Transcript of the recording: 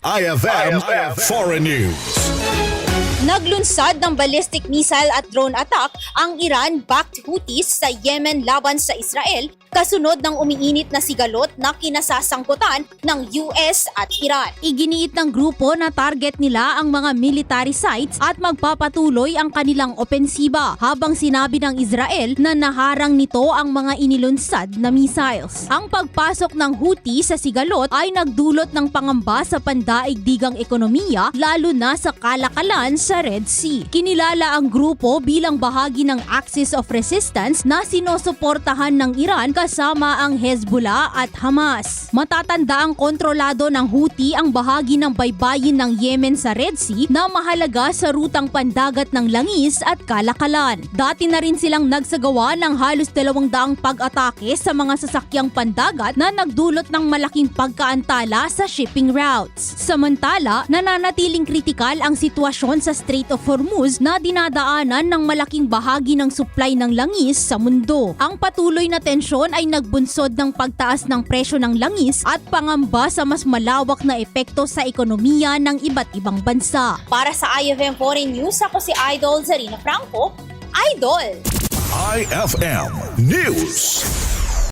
IFM Foreign News. Naglunsad ng ballistic missile at drone attack ang Iran-backed Houthis sa Yemen laban sa Israel kasunod ng umiinit na sigalot na kinasasangkutan ng US at Iran. Iginiit ng grupo na target nila ang mga military sites at magpapatuloy ang kanilang opensiba habang sinabi ng Israel na naharang nito ang mga inilunsad na missiles. Ang pagpasok ng Houthi sa sigalot ay nagdulot ng pangamba sa pandaigdigang ekonomiya lalo na sa kalakalan sa Red Sea. Kinilala ang grupo bilang bahagi ng Axis of Resistance na sinusuportahan ng Iran kasama ang Hezbollah at Hamas. Matatanda ang kontrolado ng Houthi ang bahagi ng baybayin ng Yemen sa Red Sea na mahalaga sa rutang pandagat ng langis at kalakalan. Dati na rin silang nagsagawa ng halos 200 pag-atake sa mga sasakyang pandagat na nagdulot ng malaking pagkaantala sa shipping routes. Samantala, nananatiling kritikal ang sitwasyon sa Strait of Hormuz na dinadaanan ng malaking bahagi ng supply ng langis sa mundo. Ang patuloy na tensyon ay nagbunsod ng pagtaas ng presyo ng langis at pangamba sa mas malawak na epekto sa ekonomiya ng iba't ibang bansa. Para sa IFM Foreign News, ako si Idol Zarina Franco. Idol! IFM News.